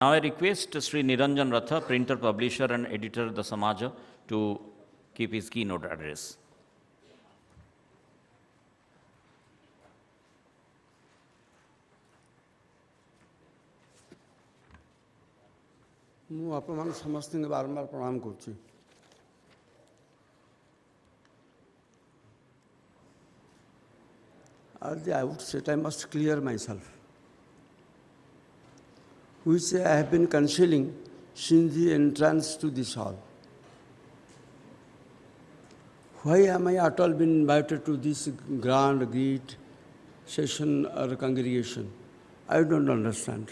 Now I request Sri Niranjan Rath, printer, publisher and editor of the Samaj, to keep his keynote address. ମୁଁ ଆପଣମାନେ ସମସ୍ତଙ୍କୁ ବାରମ୍ବାର ପ୍ରଣାମ କରୁଛି। At the outset, I must clear myself, which I have been concealing since the entrance to this hall. Why am I at all been invited to this grand, great session or congregation? I don't understand.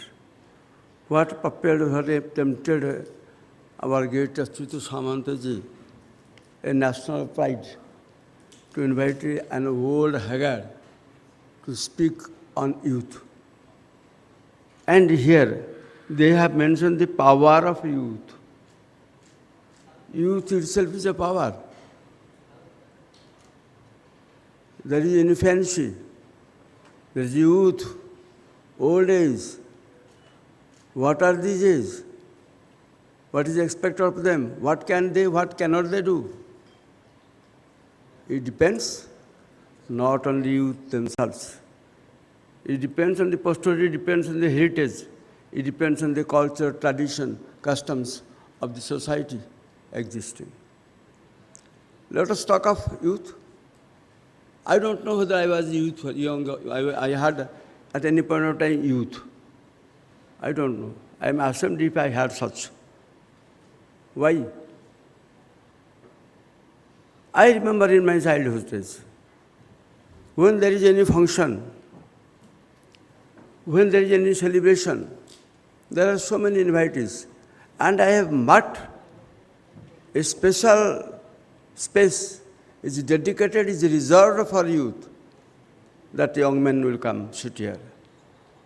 What prepared, what tempted our great Achyuta Samantaji, a national pride, to invite an old haggard to speak on youth. And here, they have mentioned the power of youth. Youth itself is a power. There is infancy, there is youth, old age. What are these ages? What is expected of them? What can they, what cannot they do? It depends not on the youth themselves. It depends on the posterity, it depends on the heritage, it depends on the culture, tradition, customs of the society existing. Let us talk of youth. I don't know whether I was youth, young, I had at any point of time youth. I don't know. I am ashamed if I had such. Why? I remember in my childhood days, when there is any function, when there is any celebration, there are so many invitees. And I have marked a special space is dedicated, is reserved for youth, that young men will come, sit here,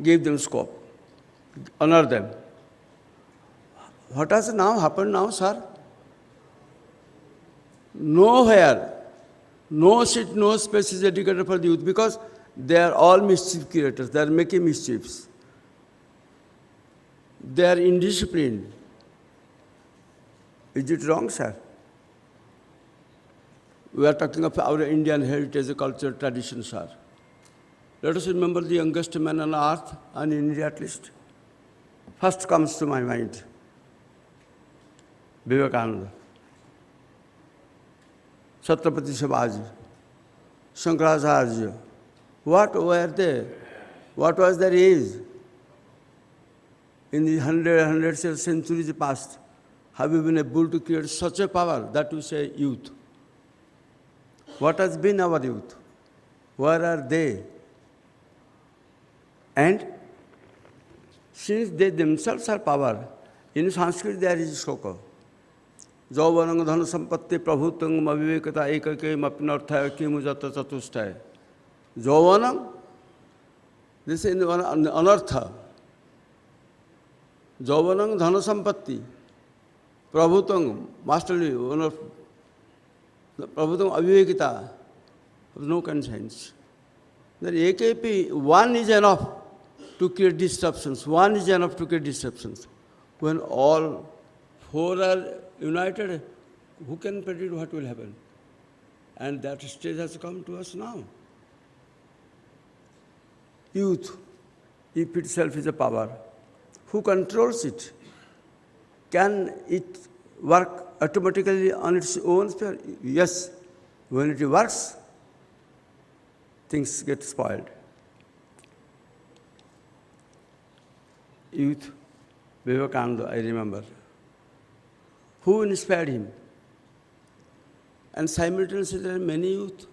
give them scope, honor them. What has now happened now, sir? Nowhere, no seat, no space is dedicated for the youth because they are all mischief creators. They are making mischiefs. They are indisciplined. Is it wrong, sir? We are talking of our Indian heritage, culture, tradition, sir. Let us remember the youngest man on earth, and in India at least. First comes to my mind, Vivekananda, Chhatrapati Shivaji, Shankaracharya. What were they? What was their age? In the hundreds of centuries past, have we been able to create such a power that we say youth? What has been our youth? Where are they? And since they themselves are power, in Sanskrit there is a shloka. Jauvanang dhana sampatti prabhutang avivekata ekake apnarthaya kimujata chatushtaya. Jauvanang, this is anartha. Jauvanang dhana sampatti prabhutang, masterly, prabhutang avivekata, no conscience. Then AKP, one is enough to create disruptions. One is enough to create disruptions. When all four are united, who can predict what will happen? And that stage has come to us now. Youth, if itself is a power, who controls it? Can it work automatically on its own sphere? Yes. When it works, things get spoiled. Youth, Vivekananda, I remember. Who inspired him? And simultaneously, there are many youth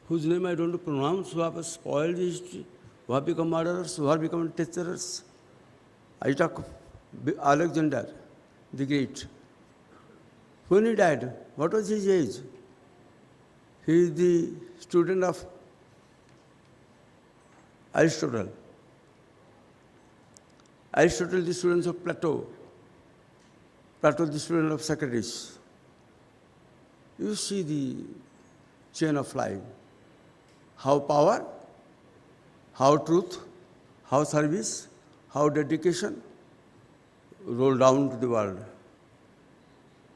whose name I don't pronounce, who have spoiled the history, who have become murderers, who have become torturers. I talk of Alexander the Great. When he died, what was his age? He is the student of Aristotle. Aristotle, the student of Plato. Plato, the student of Socrates. You see the chain of life. How power, how truth, how service, how dedication, roll down to the world,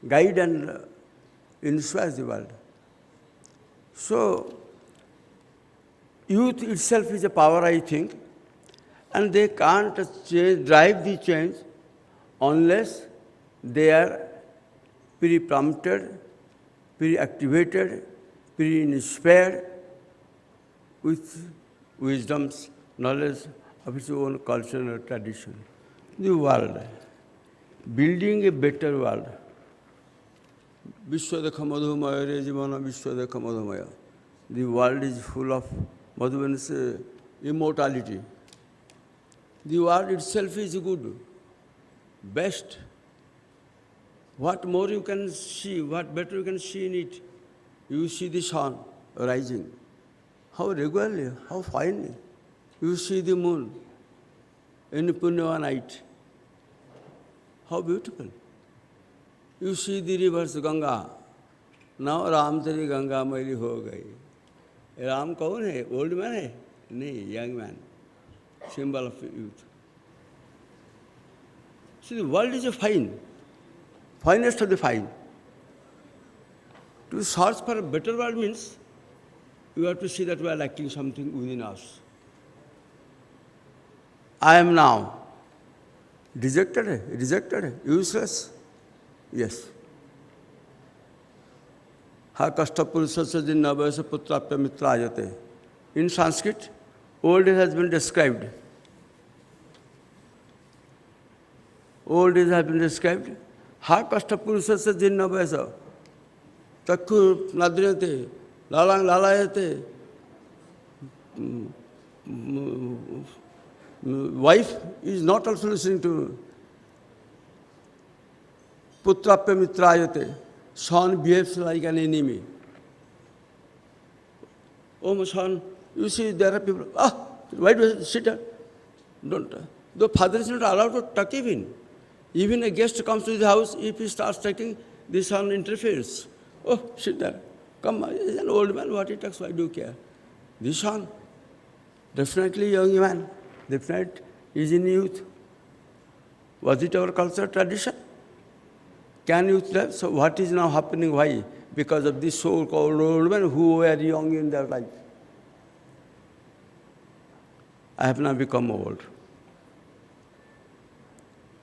guide and influence the world. So, youth itself is a power, I think, and they can't drive the change unless they are pre-prompted, pre-activated, pre-inspired with wisdoms, knowledge of its own culture and tradition. The world, building a better world. Vishwadekha madhumaya re jivana vishwadekha madhumaya. The world is full of madhu means immortality. The world itself is good, best. What more you can see, what better you can see in it? You see the sun rising. How regularly, how finely. You see the moon in Punya night. How beautiful. You see the rivers Ganga. Now Ram Teri Ganga Maili ho gayi. Ram kaun hai? Old man hai? Nahi, young man. Symbol of youth. See, the world is a fine. Finest of the fine. To search for a better world means you have to see that we are lacking something within us. I am now rejected, useless. Yes. Ha kashta purusasya jinna vayasa putrapya mitrayate. In Sanskrit, old age has been described. Old age has been described. Ha kashta purusasya jinna vayasa. Takku nadriyate, lalang lalayate. Wife is not also listening to putrapya mitrayate. Son behaves like an enemy. Oh, my son, you see there are people, why do you sit there? Don't. The father is not allowed to tuck even. Even a guest comes to the house, if he starts tucking, the son interferes. Oh, sit there. Come, he's an old man, what he talks, why do you care? The son, definitely young man, definitely is in youth. Was it our culture, tradition? Can youth live? So what is now happening? Why? Because of these so-called old men who were young in their life. I have now become old.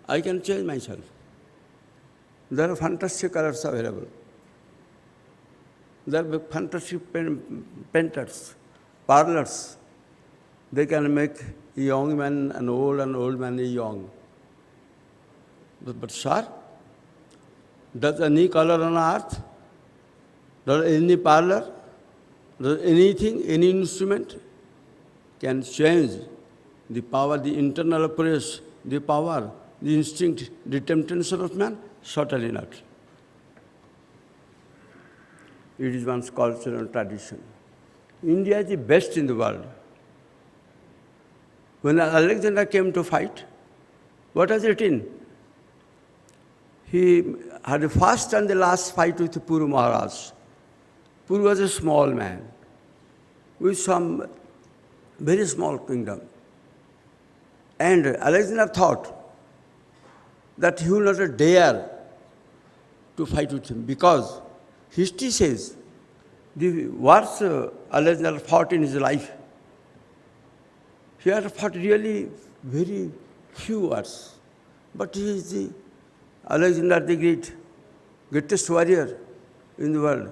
I can change myself. There are fantastic colors available. There are fantastic painters, parlors. They can make a young man an old man a young. But sir, does any color on earth, does any parlor, does anything, any instrument can change the power, the internal approach, the power, the instinct, the temptation of man? Certainly not. It is one's culture and tradition. India is the best in the world. When Alexander came to fight, what was written? He had the first and the last fight with Puru Maharaj. Puru was a small man with some very small kingdom. And Alexander thought that he will not dare to fight with him because history says the wars Alexander fought in his life, he had fought really very few wars. But he is the Alexander the greatest warrior in the world,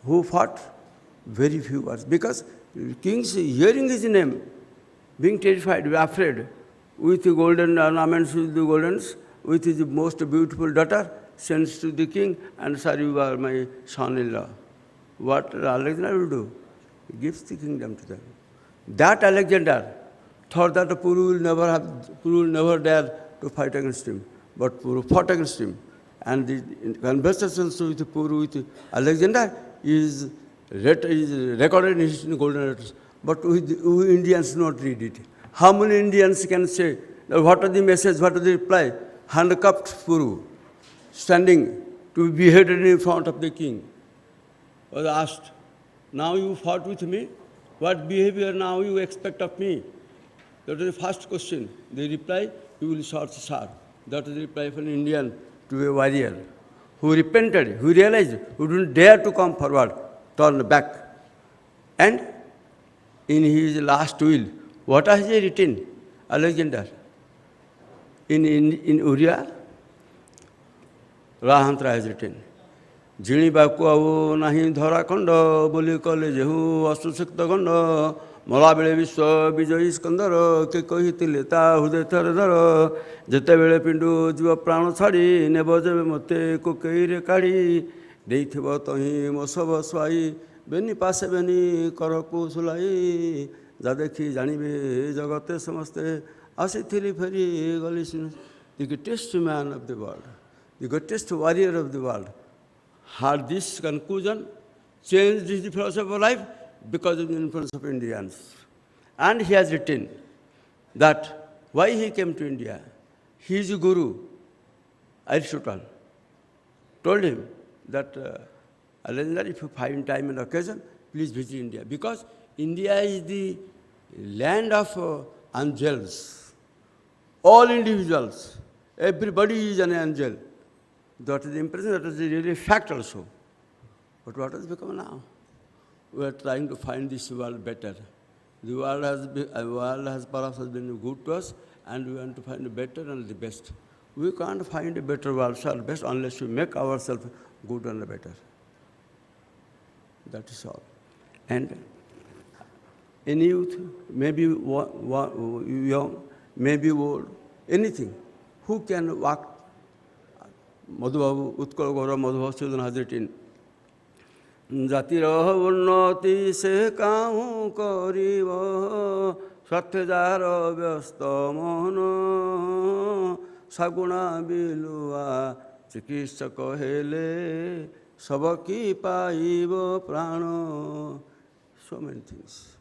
who fought very few wars. Because kings hearing his name, being terrified, afraid, with the golden ornaments, with the goldens, with his most beautiful daughter, sends to the king, and sir, you are my son-in-law. What Alexander will do? He gives the kingdom to them. That Alexander thought that Puru will never dare to fight against him. But Puru fought against him. And the conversations with Puru, with Alexander, is recorded in golden letters. But we Indians not read it. How many Indians can say, what are the message, what are the reply? Handcuffed Puru, standing to be beheaded in front of the king, was asked, now you fought with me, what behavior now you expect of me? That was the first question. They reply, you will search, sir. That is the reply from an Indian to a warrior who repented, who realized, who didn't dare to come forward, turned back. And in his last will, what has he written, Alexander? In Uriya, Rahantra has written, ଜିଣିବାକୁ ଆଉ ନାହିଁ ଧରାଖଣ୍ଡ ବୋଲି କଲେ ଯେହୁ ଅସୁଶକ୍ତ ଗଣ୍ଡ ମଲାବେଳେ ବିଶ୍ୱ ବିଜୟୀ ସ୍କନ୍ଦର କେ କହିଥିଲେ ତା ହୃଦୟ ଥର ଧର ଯେତେବେଳେ ପିଣ୍ଡୁ ଯିବ ପ୍ରାଣ ଛାଡ଼ି ନେବ ଯେବେ ମୋତେ କୋକେଇରେ କାଢ଼ି ଦେଇଥିବ ତହିଁ ମୋ ଶବ ଶୁଆଇ ବେନି ପାଶେ ବେନି କରକୁ ସୁଲାଇ ଯା ଦେଖି ଜାଣିବେ ଜଗତେ ସମସ୍ତେ ଆସିଥିଲି ଫେରି ଗଲି the greatest man of the world, the greatest warrior of the world, had this conclusion, changed his philosophy of life because of the influence of Indians. And he has written that why he came to India. His guru, Aristotle, told him that, Alexander, if you find time and occasion, please visit India. Because India is the land of angels. All individuals, everybody is an angel. That is the impression, that is the really fact also. But what has become now? We are trying to find this world better. The world has perhaps been good to us, and we want to find a better and the best. We can't find a better world or best unless we make ourselves good and better. That is all. And any youth, maybe young, maybe old, anything, who can walk. Madhubabu, Utkal Gaurav Madhubasudan has written, Jatira unnati se kahu kariva satyajara vyasta mohana saguna bilua chikitsaka hele sabaki paiva prana. So many things.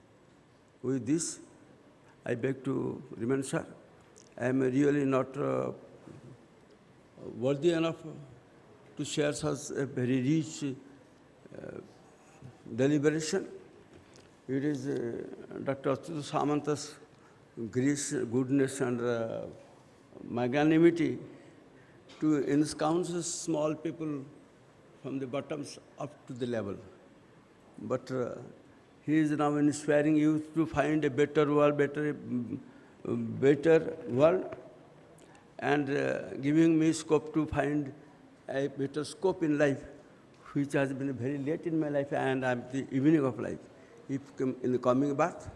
With this, I beg to remain, sir. I am really not worthy enough to share such a very rich deliberation. It is Dr. Samanta's grace, goodness and magnanimity to ensconce small people from the bottoms up to the level. But he is now inspiring youth to find a better world, better world, and giving me scope to find a better scope in life, which has been very late in my life, and I'm at the evening of life. If in the coming birth,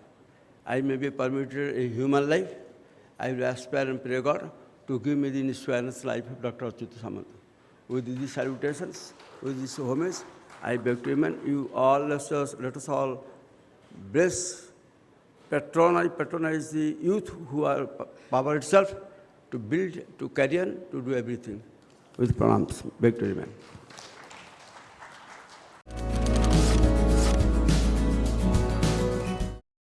I may be permitted a human life, I will aspire and pray God to give me the inspiring life of Dr. Achyuta Samaj. With these salutations, with this homage, I beg to remain. You all, let us all bless, patronize the youth who are power itself, to build, to carry on, to do everything. With pranams, beg to remain.